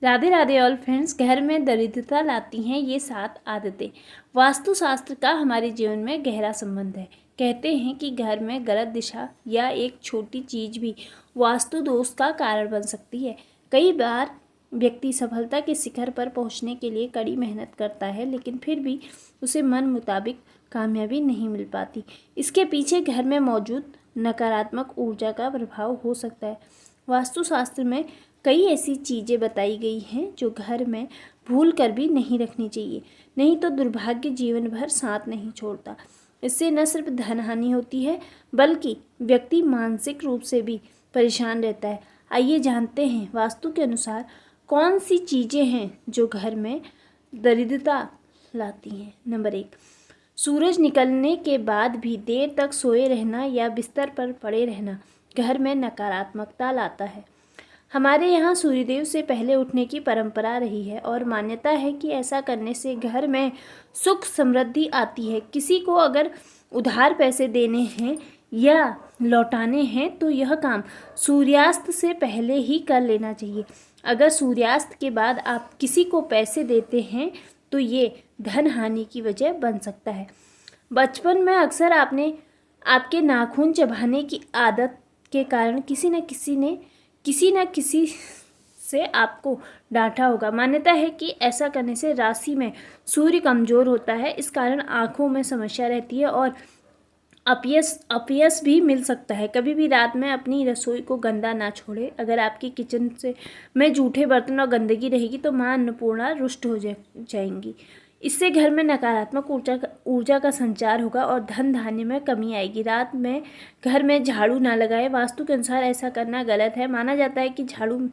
Radhe Radhe all friends. घर में दरिद्रता लाती हैं ये 7 आदतें। वास्तुशास्त्र का हमारे जीवन में गहरा संबंध है। कहते हैं कि घर में गलत दिशा या एक छोटी चीज़ भी वास्तु दोष का कारण बन सकती है। कई बार व्यक्ति सफलता के शिखर पर पहुंचने के लिए कड़ी मेहनत करता है, लेकिन फिर भी उसे मन मुताबिक कामयाबी नहीं मिल पाती। इसके पीछे घर में मौजूद नकारात्मक ऊर्जा का प्रभाव हो सकता है। वास्तुशास्त्र में कई ऐसी चीज़ें बताई गई हैं जो घर में भूल कर भी नहीं रखनी चाहिए, नहीं तो दुर्भाग्य जीवन भर साथ नहीं छोड़ता। इससे न सिर्फ धन हानि होती है, बल्कि व्यक्ति मानसिक रूप से भी परेशान रहता है। आइए जानते हैं वास्तु के अनुसार कौन सी चीज़ें हैं जो घर में दरिद्रता लाती हैं। नंबर 1, सूरज निकलने के बाद भी देर तक सोए रहना या बिस्तर पर पड़े रहना घर में नकारात्मकता लाता है। हमारे यहाँ सूर्यदेव से पहले उठने की परंपरा रही है और मान्यता है कि ऐसा करने से घर में सुख समृद्धि आती है। किसी को अगर उधार पैसे देने हैं या लौटाने हैं तो यह काम सूर्यास्त से पहले ही कर लेना चाहिए। अगर सूर्यास्त के बाद आप किसी को पैसे देते हैं तो ये धन हानि की वजह बन सकता है। बचपन में अक्सर आपके नाखून चबाने की आदत के कारण किसी न किसी से आपको डांटा होगा। मान्यता है कि ऐसा करने से राशि में सूर्य कमजोर होता है। इस कारण आँखों में समस्या रहती है और अपयश भी मिल सकता है। कभी भी रात में अपनी रसोई को गंदा ना छोड़े। अगर आपकी किचन में जूठे बर्तन और गंदगी रहेगी तो माँ अन्नपूर्णा रुष्ट हो जाएंगी। इससे घर में नकारात्मक ऊर्जा का संचार होगा और धन धान्य में कमी आएगी। रात में घर में झाड़ू ना लगाए। वास्तु के अनुसार ऐसा करना गलत है। माना जाता है कि झाड़ू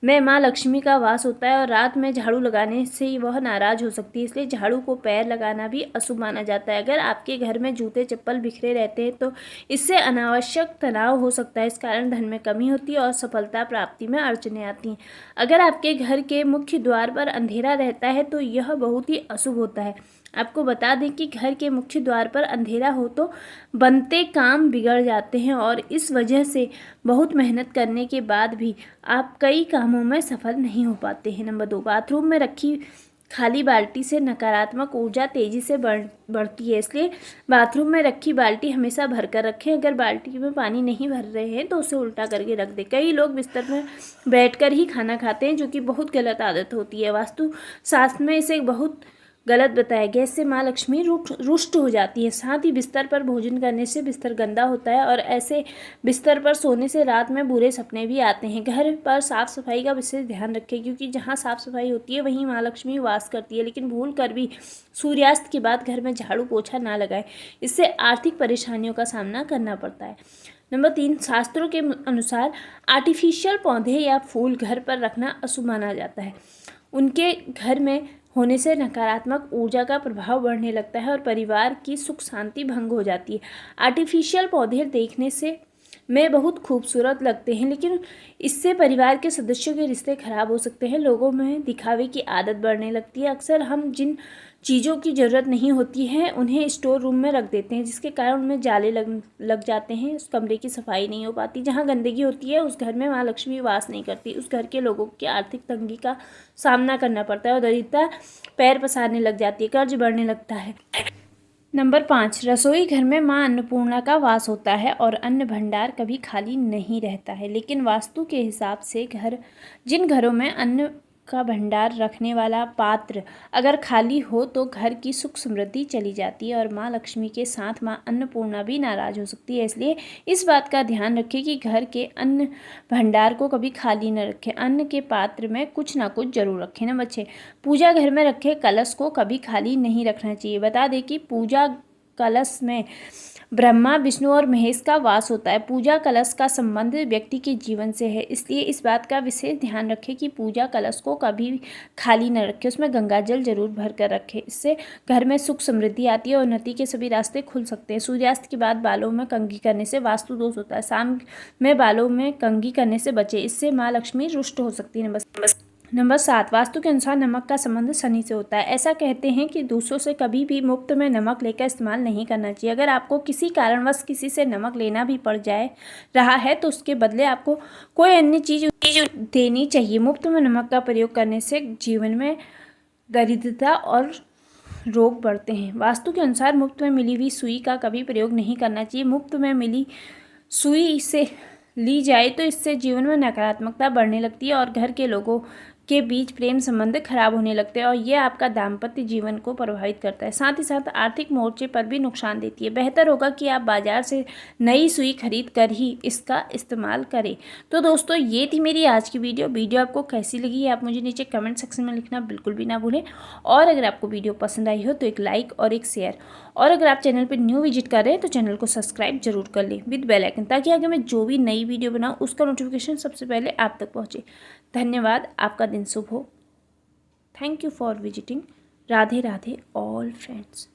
में माँ लक्ष्मी का वास होता है और रात में झाड़ू लगाने से वह नाराज हो सकती है, इसलिए झाड़ू को पैर लगाना भी अशुभ माना जाता है। अगर आपके घर में जूते चप्पल बिखरे रहते हैं तो इससे अनावश्यक तनाव हो सकता है। इस कारण धन में कमी होती है और सफलता प्राप्ति में अड़चनें आती हैं। अगर आपके घर के मुख्य द्वार पर अंधेरा रहता है तो यह बहुत ही अशुभ होता है। आपको बता दें कि घर के मुख्य द्वार पर अंधेरा हो तो बनते काम बिगड़ जाते हैं और इस वजह से बहुत मेहनत करने के बाद भी आप कई कामों में सफल नहीं हो पाते हैं। नंबर 2, बाथरूम में रखी खाली बाल्टी से नकारात्मक ऊर्जा तेज़ी से बढ़ती है, इसलिए बाथरूम में रखी बाल्टी हमेशा भरकर रखें। अगर बाल्टी में पानी नहीं भर रहे हैं तो उसे उल्टा करके रख दें। कई लोग बिस्तर में बैठकर ही खाना खाते हैं, जो कि बहुत गलत आदत होती है। वास्तु शास्त्र में इसे बहुत गलत बताया गया। इससे माँ लक्ष्मी रुष्ट हो जाती है। साथ ही बिस्तर पर भोजन करने से बिस्तर गंदा होता है और ऐसे बिस्तर पर सोने से रात में बुरे सपने भी आते हैं। घर पर साफ सफाई का विशेष ध्यान रखें, क्योंकि जहाँ साफ सफाई होती है वहीं माँ लक्ष्मी वास करती है। लेकिन भूल कर भी सूर्यास्त के बाद घर में झाड़ू पोछा ना लगाएं, इससे आर्थिक परेशानियों का सामना करना पड़ता है। नंबर 3, शास्त्रों के अनुसार आर्टिफिशियल पौधे या फूल घर पर रखना अशुभ माना जाता है। उनके घर में होने से नकारात्मक ऊर्जा का प्रभाव बढ़ने लगता है और परिवार की सुख शांति भंग हो जाती है। आर्टिफिशियल पौधे देखने से में बहुत खूबसूरत लगते हैं, लेकिन इससे परिवार के सदस्यों के रिश्ते खराब हो सकते हैं। लोगों में दिखावे की आदत बढ़ने लगती है। अक्सर हम जिन चीज़ों की ज़रूरत नहीं होती है उन्हें स्टोर रूम में रख देते हैं, जिसके कारण उनमें जाले लग जाते हैं। उस कमरे की सफाई नहीं हो पाती। जहाँ गंदगी होती है उस घर में माँ लक्ष्मी वास नहीं करती। उस घर के लोगों की आर्थिक तंगी का सामना करना पड़ता है और दरिद्रता पैर पसारने लग जाती है, कर्ज बढ़ने लगता है। नंबर 5, रसोई घर में माँ अन्नपूर्णा का वास होता है और अन्न भंडार कभी खाली नहीं रहता है। लेकिन वास्तु के हिसाब से जिन घरों में अन्न का भंडार रखने वाला पात्र अगर खाली हो तो घर की सुख समृद्धि चली जाती है और माँ लक्ष्मी के साथ माँ अन्नपूर्णा भी नाराज हो सकती है। इसलिए इस बात का ध्यान रखें कि घर के अन्न भंडार को कभी खाली न रखें। अन्न के पात्र में कुछ ना कुछ जरूर रखें। नंबर 6, पूजा घर में रखे कलश को कभी खाली नहीं रखना चाहिए। बता दें कि पूजा कलश में ब्रह्मा, विष्णु और महेश का वास होता है। पूजा कलश का संबंध व्यक्ति के जीवन से है, इसलिए इस बात का विशेष ध्यान रखें कि पूजा कलश को कभी खाली न रखें। उसमें गंगा जल जरूर भर कर रखें। इससे घर में सुख समृद्धि आती है और उन्नति के सभी रास्ते खुल सकते हैं। सूर्यास्त के बाद बालों में कंघी करने से वास्तु दोष होता है। शाम में बालों में कंघी करने से बचे, इससे माँ लक्ष्मी रुष्ट हो सकती है। नंबर 7, वास्तु के अनुसार नमक का संबंध शनि से होता है। ऐसा कहते हैं कि दूसरों से कभी भी मुफ्त में नमक लेकर इस्तेमाल नहीं करना चाहिए। अगर आपको किसी कारणवश किसी से नमक लेना भी पड़ जाए रहा है तो उसके बदले आपको कोई अन्य चीज़ देनी चाहिए। मुफ्त में नमक का प्रयोग करने से जीवन में दरिद्रता और रोग बढ़ते हैं। वास्तु के अनुसार मुफ्त में मिली हुई सुई का कभी प्रयोग नहीं करना चाहिए। मुफ्त में मिली सुई से ली जाए तो इससे जीवन में नकारात्मकता बढ़ने लगती है और घर के लोगों के बीच प्रेम संबंध खराब होने लगते हैं और यह आपका दाम्पत्य जीवन को प्रभावित करता है। साथ ही साथ आर्थिक मोर्चे पर भी नुकसान देती है। बेहतर होगा कि आप बाजार से नई सुई खरीद कर ही इसका इस्तेमाल करें। तो दोस्तों, ये थी मेरी आज की वीडियो आपको कैसी लगी आप मुझे नीचे कमेंट सेक्शन में लिखना बिल्कुल भी ना भूलें। और अगर आपको वीडियो पसंद आई हो तो एक लाइक और एक शेयर, और अगर आप चैनल पर न्यू विजिट कर रहे हैं तो चैनल को सब्सक्राइब जरूर कर लें विद बेल आइकन, ताकि आगे मैं जो भी नई वीडियो बनाऊँ उसका नोटिफिकेशन सबसे पहले आप तक पहुँचे। धन्यवाद, आपका दिन शुभ हो। Thank you for visiting. Radhe Radhe all friends.